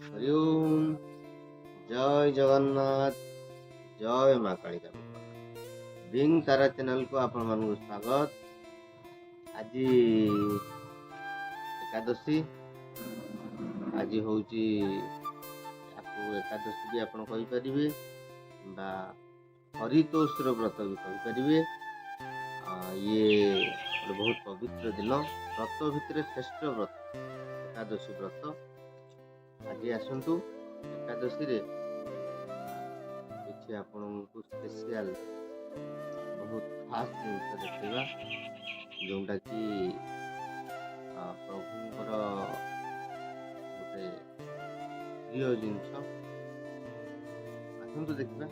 हरि ओम। जय जगन्नाथ। जय माँ कालिका। बिंग तारा चैनल को आपण मानक स्वागत। आज एकादशी आज होची एकादशी भी आपण कहि परिबे बा हरितोषर व्रत भी कहि परिबे। ये बहुत पवित्र दिन, व्रत भितर श्रेष्ठ व्रत एकादशी व्रत। आज आसतु एकादशी रे किसी आपको स्पेशल बहुत खास जिनस देखा जोटा कि प्रभुंर गोटे प्रिय जिनस आसतु देखा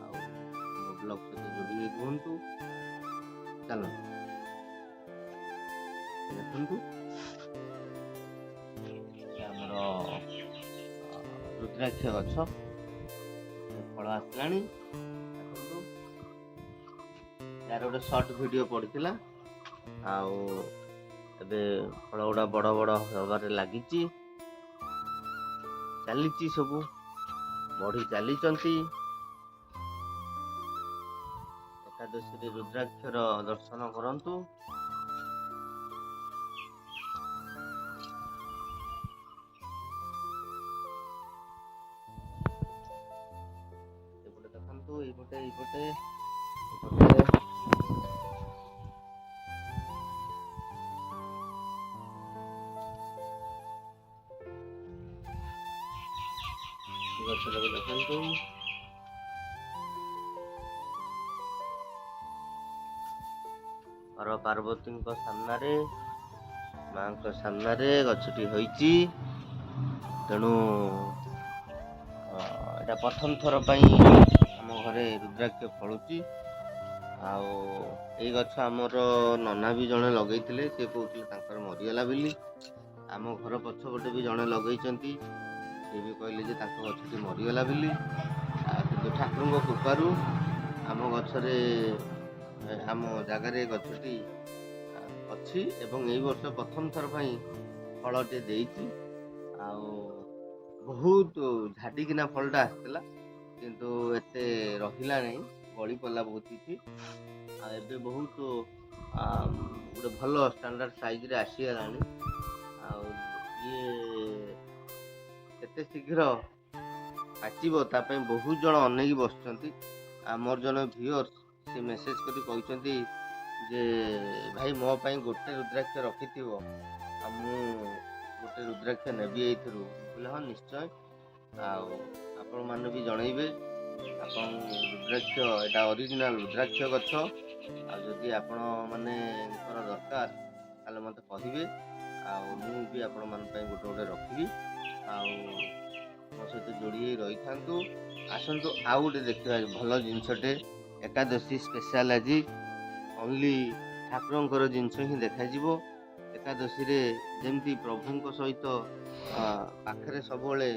मो ब्लॉग सहित जोड़ी रुहतु। चलो देखु आमर रुद्राक्ष गछ फल आसला यार गोटे सर्ट वीडियो पड़ता फल गुड़ा बड़ बड़ हबार लगी चली सब बढ़ी चली एकादशी रुद्राक्षर दर्शन करंतु। देखु ये गछ देखु हर पार्वती सामने माँ सामने गछटी होईची। तेणु एटा प्रथम थर आम घरे रुद्राक्ष फलुची। आई गछ आमर नना भी जड़े लगे सी कहते मरीगला बोली। आम घर पछपटे भी जड़े लगे सी भी कहले गछटी मरीगला बोली। कि ठाकुर कृपारू आम गछरे आम जगार गछटी अच्छी एवं यही वर्ष प्रथम थर फलटे देती। बहुत झाटिकिना फलटा आसला किंतु एते रहिला नहीं, गली पड़ा बहुत किसी एबे बहुत गोटे भल स्टैंडर्ड साइज रे आसीगला। ये केते शीघ्र पाचिबो तापे बहुत जन अनेक बसचंती। मोर जन व्यूअर्स से मेसेज करी कहते जे भाई मो पाई गोटे रुद्राक्ष रखिथिबो मु गोटे रुद्राक्ष नेबी एइथरु बोले हाँ निश्चय। आपण माने भी जनइबे आपण रुद्राक्ष एटा ओरिजिनल रुद्राक्ष गछ जदि आपण माने दरकार ताले मते कहिबे मु भी आपण मान पई गोटे गोटे रखिबी मो सहित जोड़ी रही थांतु। आसंतु आउ गोटे देखिबा भल जिनसटे एकादशी स्पेशल आज ओनली ठाकुरंकर जिनस ही देखा जिवो। एकादशी रे जेमती प्रभुंक सहित पाखरे सबले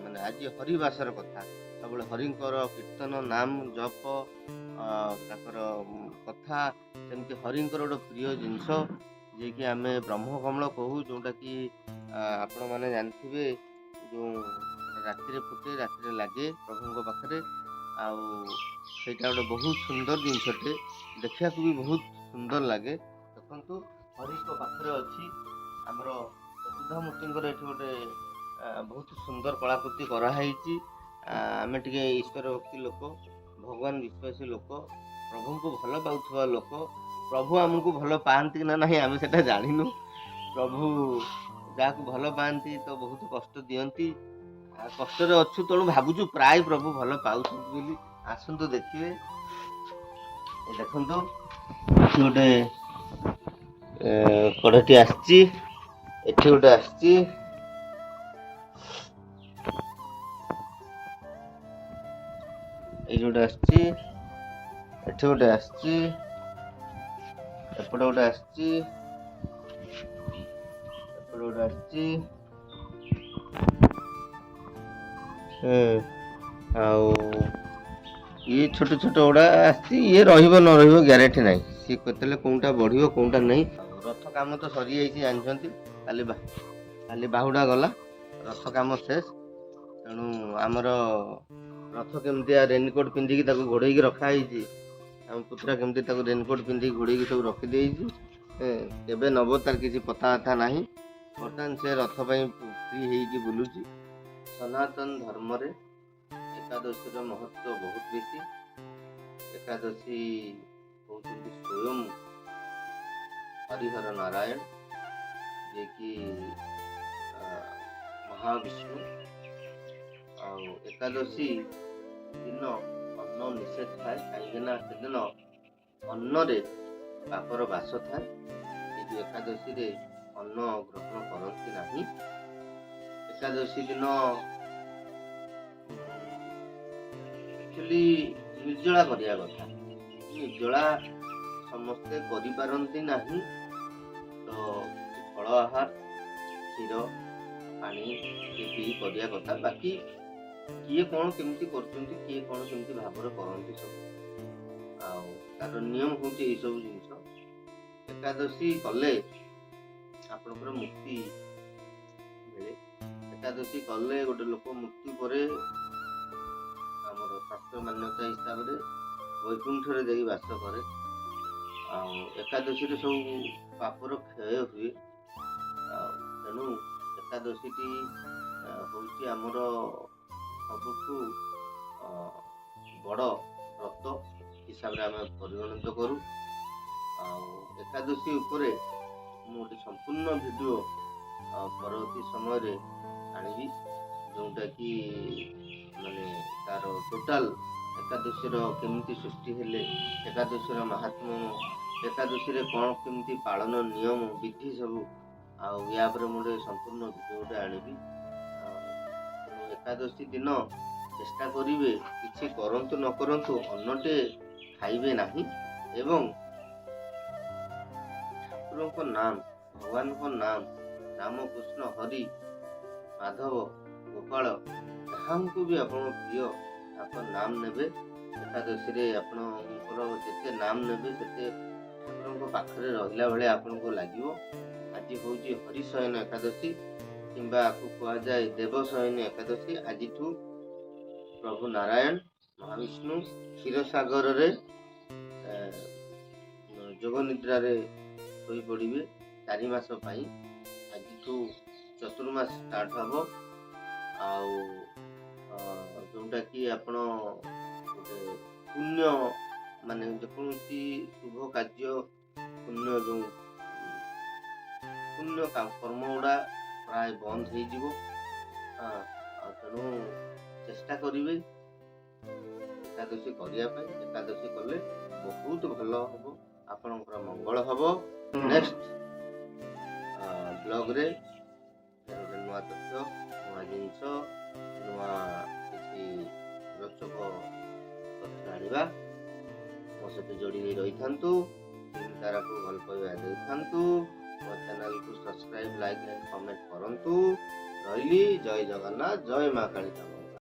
माने आज हरिवासर कथा सबले हरिंकर कीर्तन नाम जप ताकर कथा सेमती हरिंकर गोटे प्रिय जिनस जे कि आमे ब्रह्म कमल कहू जोटा कि आपण माने जानथिबे जो राति रे फुटे राति रे लागे प्रभुंक पाखरे सेटा गोटे बहुत सुंदर जिनसटे देखा भी बहुत सुंदर लगे। देखु हरि को पाखरे अच्छी आमर सुधामूर्ति ये गोटे बहुत सुंदर कलाकृति कराई। आम टे ईश्वर भक्ति लोक भगवान विश्वासी लोक प्रभु को भल पाउथवा लोक प्रभु आमको भल पाती ना नहीं आम से जानू। प्रभु जहाँ को भल पाती तो बहुत कष्ट दियंती कष्ट अच्छु तेणु भावुँ प्राय प्रभु भल पाउछ बोली। आसतु देखिए देखु गोटे कड़टी आसी गोटे आसी गोटे आसी गोटे आसी एपटे गोटे आसी गोटे आसी ये छोट छोट गुड़ा आसी ये रहिबो न रहिबो ग्यारंटी नहीं। सी केतले कोनटा बढ़िबो कोनटा नहीं। रथ काम तो सरी जाइछि जानछंती काली बाहुडा गला ରଥ କାମ ଶେଷ। ତେଣୁ ଆମର ରଥ କେମିତିଆ ରେନିକୋଟ୍ ପିନ୍ଧିକି ତାକୁ ଘୋଡ଼େଇକି ରଖାହେଇଛି। ଆମ ପୁତୁରା କେମିତି ତାକୁ ରେନିକୋଟ୍ ପିନ୍ଧିକି ଘୋଡ଼େଇକି ସବୁ ରଖିଦେଇଛି। କେବେ ନେବ ତାର କିଛି ପତା କଥା ନାହିଁ। ବର୍ତ୍ତମାନ ସେ ରଥ ପାଇଁ ଫ୍ରି ହେଇକି ବୁଲୁଛି। ସନାତନ ଧର୍ମରେ ଏକାଦଶୀର ମହତ୍ଵ ବହୁତ ବେଶୀ। ଏକାଦଶୀ ହେଉଛନ୍ତି ସ୍ୱୟଂ ହରିହର ନାରାୟଣ, ଯିଏକି ମହାବିଷ୍ଣୁ। ଆଉ ଏକାଦଶୀ ଦିନ ଅନ୍ନ ନିଷେଧ ଥାଏ, କାହିଁକିନା ସେଦିନ ଅନ୍ନରେ ପାପର ବାସ ଥାଏ। ଏ ଯେଉଁ ଏକାଦଶୀରେ ଅନ୍ନ ଗ୍ରହଣ କରନ୍ତି ନାହିଁ। ଏକାଦଶୀ ଦିନ ଆକ୍ଚୁଆଲି ନିର୍ଜଳା କରିବା କଥା। ନିର୍ଜଳା ସମସ୍ତେ କରିପାରନ୍ତି ନାହିଁ, ତ ଫଳ ଆହାର, କ୍ଷୀର, ପାଣି ପିଇ କରିବା କଥା। ବାକି କିଏ କ'ଣ କେମିତି କରୁଛନ୍ତି, କିଏ କ'ଣ କେମିତି ଭାବରେ କରନ୍ତି ସବୁ। ଆଉ ତାର ନିୟମ ହେଉଛି ଏଇସବୁ ଜିନିଷ। ଏକାଦଶୀ କଲେ ଆପଣଙ୍କର ମୁକ୍ତି ମିଳେ। ଏକାଦଶୀ କଲେ ଗୋଟେ ଲୋକ ମୃତ୍ୟୁ ପରେ ଆମର ଶାସ୍ତ୍ର ମାନ୍ୟତା ହିସାବରେ ବୈକୁଣ୍ଠରେ ଯାଇ ବାସ କରେ। ଆଉ ଏକାଦଶୀରେ ସବୁ ପାପର କ୍ଷୟ ହୁଏ। ଆଉ ତେଣୁ ଏକାଦଶୀଟି ହେଉଛି ଆମର ସବୁଠୁ ବଡ଼ ବ୍ରତ ହିସାବରେ ଆମେ ପରିଗଣିତ କରୁ। ଆଉ ଏକାଦଶୀ ଉପରେ ମୁଁ ଗୋଟେ ସମ୍ପୂର୍ଣ୍ଣ ଭିଡ଼ିଓ ପରବର୍ତ୍ତୀ ସମୟରେ ଆଣିବି, ଯେଉଁଟାକି ମାନେ ତାର ଟୋଟାଲ ଏକାଦଶୀର କେମିତି ସୃଷ୍ଟି ହେଲେ, ଏକାଦଶୀର ମାହାତ୍ମ୍ୟ, ଏକାଦଶୀରେ କ'ଣ କେମିତି ପାଳନ ନିୟମ ବିଧି ସବୁ, ଆଉ ୟା ଉପରେ ମୁଁ ଗୋଟେ ସମ୍ପୂର୍ଣ୍ଣ ଭିଡ଼ିଓଟେ ଆଣିବି। ଏକାଦଶୀ ଦିନ ଚେଷ୍ଟା କରିବେ କିଛି କରନ୍ତୁ ନ କରନ୍ତୁ ଅନ୍ନଟେ ଖାଇବେ ନାହିଁ, ଏବଂ ଠାକୁରଙ୍କ ନାମ, ଭଗବାନଙ୍କ ନାମ, ରାମକୃଷ୍ଣ ହରି ମାଧବ ଗୋପାଳ ଯାହାଙ୍କୁ ବି ଆପଣ ପ୍ରିୟ ତାଙ୍କ ନାମ ନେବେ। ଏକାଦଶୀରେ ଆପଣଙ୍କର ଯେତେ ନାମ ନେବେ ସେତେ ଠାକୁରଙ୍କ ପାଖରେ ରହିଲା ଭଳିଆ ଆପଣଙ୍କୁ ଲାଗିବ। ଆଜି ହେଉଛି ହରିଶୟନ ଏକାଦଶୀ, କିମ୍ବା ଆକୁ କୁହାଯାଏ ଦେବଶୟନ ଏକାଦଶୀ। ଆଜିଠୁ ପ୍ରଭୁ ନାରାୟଣ ମହାବିଷ୍ଣୁ କ୍ଷୀରସାଗରରେ ଯୋଗ ନିଦ୍ରାରେ ଶୋଇପଡ଼ିବେ 4 ମାସ ପାଇଁ। ଆଜିଠୁ ଚତୁର୍ମାସ ଷ୍ଟାର୍ଟ ହେବ। ଆଉ ଯେଉଁଟାକି ଆପଣ ଗୋଟେ ପୁଣ୍ୟ, ମାନେ ଯେକୌଣସି ଶୁଭ କାର୍ଯ୍ୟ, ପୁଣ୍ୟ ଯେଉଁ ପୁଣ୍ୟ କର୍ମ ଗୁଡ଼ା ପ୍ରାୟ ବନ୍ଦ ହେଇଯିବ। ଆଉ ତେଣୁ ଚେଷ୍ଟା କରିବେ ଏକାଦଶୀ କରିବା ପାଇଁ। ଏକାଦଶୀ କଲେ ବହୁତ ଭଲ ହେବ, ଆପଣଙ୍କର ମଙ୍ଗଳ ହେବ। ନେକ୍ସଟ ବ୍ଲଗରେ ଗୋଟେ ନୂଆ ତଥ୍ୟ, ନୂଆ ଜିନିଷ, ନୂଆ କିଛି ରୋଚକ ତଥ୍ୟ ଆଣିବା। ମୋ ସହିତ ଯୋଡ଼ି ହୋଇ ରହିଥାନ୍ତୁ, ତାରାକୁ ଭଲ ପାଇବା ଦେଇଥାନ୍ତୁ। ମୋ ଚ୍ୟାନେଲକୁ ସବସ୍କ୍ରାଇବ୍, ଲାଇକ୍, କମେଣ୍ଟ କରନ୍ତୁ। ରହିଲି। ଜୟ ଜଗନ୍ନାଥ, ଜୟ ମା କାଳିକା।